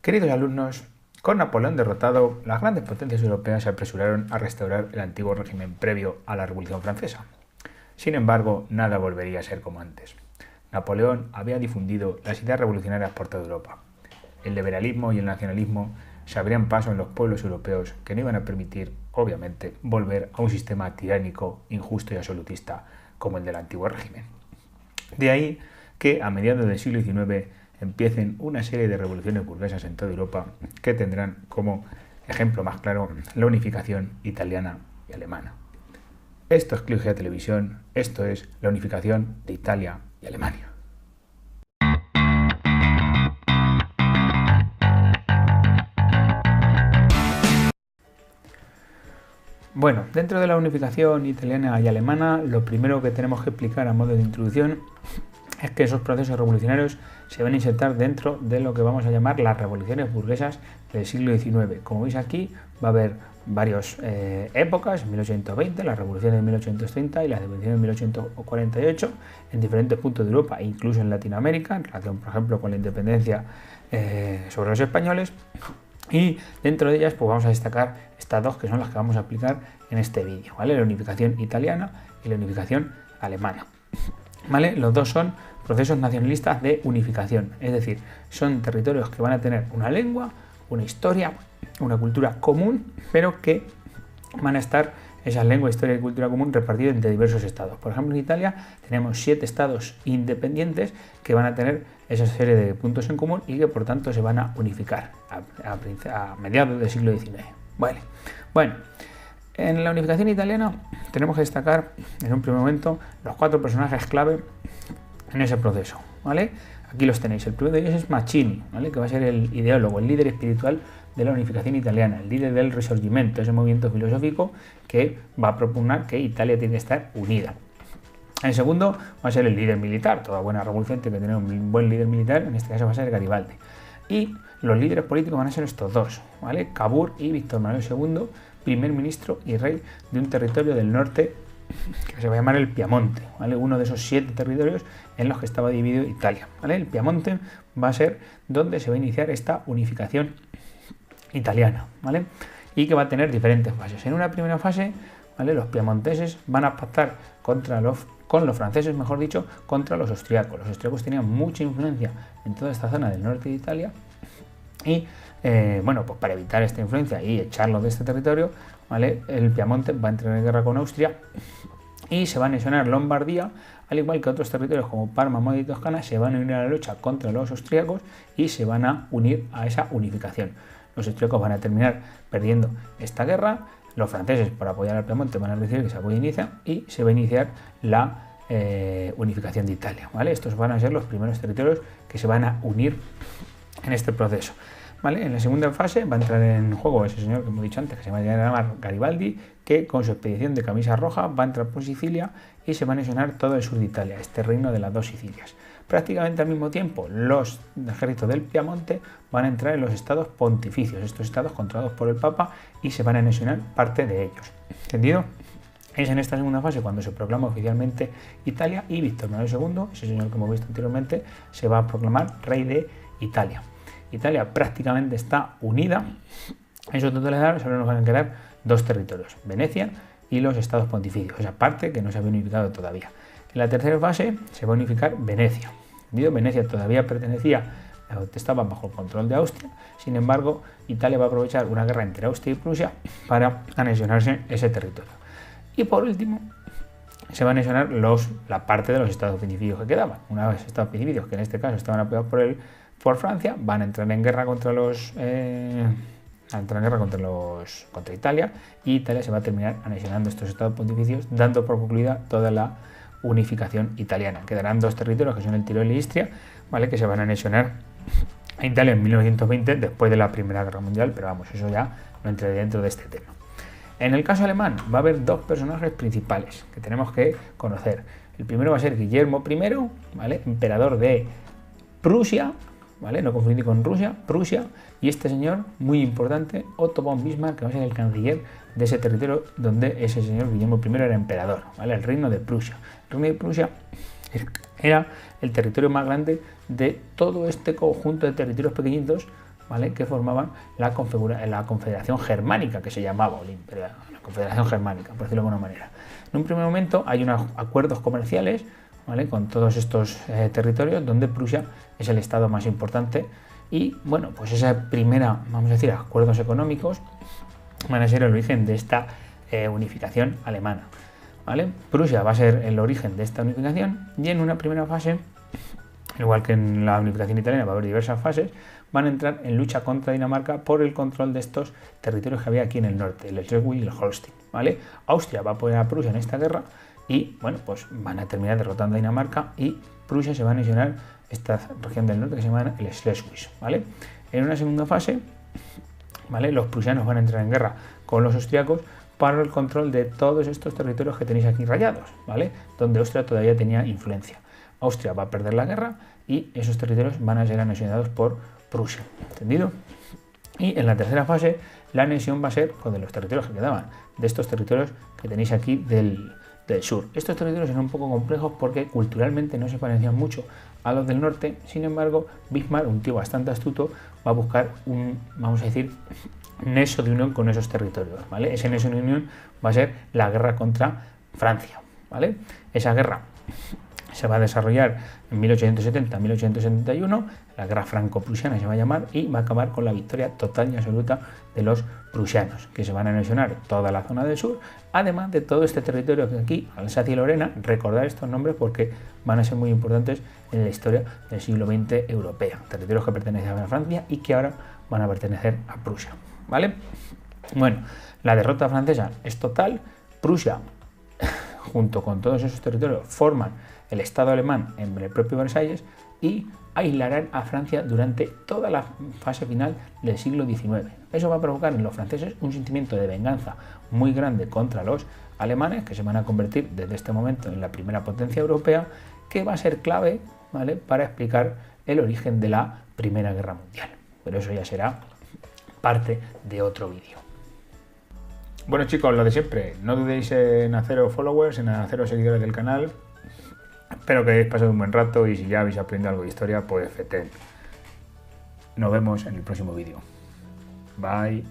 Queridos alumnos, con Napoleón derrotado, las grandes potencias europeas se apresuraron a restaurar el antiguo régimen previo a la Revolución Francesa. Sin embargo, nada volvería a ser como antes. Napoleón había difundido las ideas revolucionarias por toda Europa. El liberalismo y el nacionalismo se abrían paso en los pueblos europeos que no iban a permitir, obviamente, volver a un sistema tiránico, injusto y absolutista como el del antiguo régimen. De ahí que a mediados del siglo XIX empiecen una serie de revoluciones burguesas en toda Europa que tendrán como ejemplo más claro la unificación italiana y alemana. Esto es ClipGea Televisión, esto es la unificación de Italia y Alemania. Bueno, dentro de la unificación italiana y alemana, lo primero que tenemos que explicar a modo de introducción es que esos procesos revolucionarios se van a insertar dentro de lo que vamos a llamar las revoluciones burguesas del siglo XIX. Como veis aquí, va a haber varias épocas, 1820, la revolución de 1830 y la revolución de 1848, en diferentes puntos de Europa e incluso en Latinoamérica, en relación, por ejemplo, con la independencia sobre los españoles. Y dentro de ellas pues vamos a destacar estas dos que son las que vamos a aplicar en este vídeo, ¿vale? La unificación italiana y la unificación alemana, ¿vale? Los dos son procesos nacionalistas de unificación, es decir, son territorios que van a tener una lengua, una historia, una cultura común, pero que van a estar esas lenguas, historia y cultura común repartidas entre diversos estados. Por ejemplo, en Italia tenemos 7 estados independientes que van a tener esa serie de puntos en común y que por tanto se van a unificar a mediados del siglo XIX. Vale. Bueno, en la unificación italiana tenemos que destacar en un primer momento los 4 personajes clave en ese proceso, ¿vale? Aquí los tenéis. El primero de ellos es Mazzini, ¿vale? Que va a ser el ideólogo, el líder espiritual de la unificación italiana, el líder del Risorgimento, ese movimiento filosófico que va a propugnar que Italia tiene que estar unida. El segundo va a ser el líder militar, toda buena revolución tiene que tener un buen líder militar, en este caso va a ser Garibaldi. Y los líderes políticos van a ser estos dos, ¿vale? Cavour y Víctor Manuel II, primer ministro y rey de un territorio del norte que se va a llamar el Piamonte, ¿vale? Uno de esos 7 territorios en los que estaba dividido Italia, ¿vale? El Piamonte va a ser donde se va a iniciar esta unificación italiana, ¿vale? Y que va a tener diferentes fases. En una primera fase, ¿vale? Los piamonteses van a pactar con los franceses, mejor dicho, contra los austriacos. Los austriacos tenían mucha influencia en toda esta zona del norte de Italia y, bueno, pues para evitar esta influencia y echarlo de este territorio, ¿vale? El Piamonte va a entrar en guerra con Austria y se va a anexionar Lombardía, al igual que otros territorios como Parma, Módena y Toscana, se van a unir a la lucha contra los austriacos y se van a unir a esa unificación. Los austríacos van a terminar perdiendo esta guerra, los franceses por apoyar al Piamonte van a decir que se inicia y se va a iniciar la unificación de Italia, ¿vale? Estos van a ser los primeros territorios que se van a unir en este proceso, ¿vale? En la segunda fase va a entrar en juego ese señor que hemos dicho antes, que se va a llamar Garibaldi, que con su expedición de camisa roja va a entrar por Sicilia y se va a anexionar todo el sur de Italia, este reino de las 2 Sicilias. Prácticamente al mismo tiempo, los ejércitos del Piamonte van a entrar en los estados pontificios, estos estados controlados por el Papa, y se van a anexionar parte de ellos. ¿Entendido? Es en esta segunda fase cuando se proclama oficialmente Italia y Víctor Manuel II, ese señor que hemos visto anteriormente, se va a proclamar rey de Italia. Italia prácticamente está unida. En su totalidad solo nos van a quedar 2 territorios, Venecia y los estados pontificios, esa parte que no se había unificado todavía. En la tercera fase se va a unificar Venecia. Venecia todavía estaba bajo el control de Austria, sin embargo, Italia va a aprovechar una guerra entre Austria y Prusia para anexionarse ese territorio. Y por último, se van a anexionar la parte de los estados pontificios que quedaban. Una vez estados pontificios, que en este caso estaban apoyados por Francia, van a entrar en guerra contra Italia, y Italia se va a terminar anexionando estos estados pontificios, dando por concluida toda la unificación italiana. Quedarán 2 territorios que son el Tirol y Istria, ¿vale? Que se van a anexionar a Italia en 1920 después de la Primera Guerra Mundial, pero vamos, eso ya no entra dentro de este tema. En el caso alemán va a haber 2 personajes principales que tenemos que conocer. El primero va a ser Guillermo I, ¿vale? Emperador de Prusia, ¿vale? No confundir con Rusia, Prusia, y este señor, muy importante, Otto von Bismarck, que va a ser el canciller de ese territorio donde ese señor Guillermo I era emperador, ¿vale? El reino de Prusia. El reino de Prusia era el territorio más grande de todo este conjunto de territorios pequeñitos ¿vale?, que formaban la Confederación Germánica, que se llamaba la Confederación Germánica, por decirlo de alguna manera. En un primer momento hay unos acuerdos comerciales, ¿vale?, con todos estos territorios, donde Prusia es el estado más importante, y bueno, pues esa primera, vamos a decir, acuerdos económicos van a ser el origen de esta unificación alemana, ¿vale? Prusia va a ser el origen de esta unificación, y en una primera fase, igual que en la unificación italiana va a haber diversas fases, van a entrar en lucha contra Dinamarca por el control de estos territorios que había aquí en el norte, el Schleswig y el Holstein, ¿vale? Austria va a apoyar a Prusia en esta guerra y, bueno, pues van a terminar derrotando a Dinamarca, y Prusia se va a anexionar esta región del norte que se llama el Schleswig, ¿vale? En una segunda fase, ¿vale?, los prusianos van a entrar en guerra con los austriacos para el control de todos estos territorios que tenéis aquí rayados, ¿vale?, donde Austria todavía tenía influencia. Austria va a perder la guerra y esos territorios van a ser anexionados por Prusia, ¿entendido? Y en la tercera fase, la anexión va a ser de los territorios que quedaban, de estos territorios que tenéis aquí del sur. Estos territorios son un poco complejos porque culturalmente no se parecían mucho a los del norte. Sin embargo, Bismarck, un tío bastante astuto, va a buscar un, vamos a decir, nexo de unión con esos territorios, ¿vale? Ese nexo de unión va a ser la guerra contra Francia, ¿vale? Esa guerra se va a desarrollar en 1870-1871, la guerra franco-prusiana se va a llamar, y va a acabar con la victoria total y absoluta de los prusianos, que se van a anexionar toda la zona del sur, además de todo este territorio que aquí, Alsacia y Lorena. Recordad estos nombres porque van a ser muy importantes en la historia del siglo XX europea, territorios que pertenecían a Francia y que ahora van a pertenecer a Prusia, ¿vale? Bueno, la derrota francesa es total. Prusia, junto con todos esos territorios, forman el Estado alemán en el propio Versalles y aislarán a Francia durante toda la fase final del siglo XIX. Eso va a provocar en los franceses un sentimiento de venganza muy grande contra los alemanes, que se van a convertir desde este momento en la primera potencia europea, que va a ser clave, ¿vale?, para explicar el origen de la Primera Guerra Mundial. Pero eso ya será parte de otro vídeo. Bueno, chicos, lo de siempre, no dudéis en haceros followers, en haceros seguidores del canal. Espero que hayáis pasado un buen rato, y si ya habéis aprendido algo de historia, pues feten. Nos vemos en el próximo vídeo. Bye.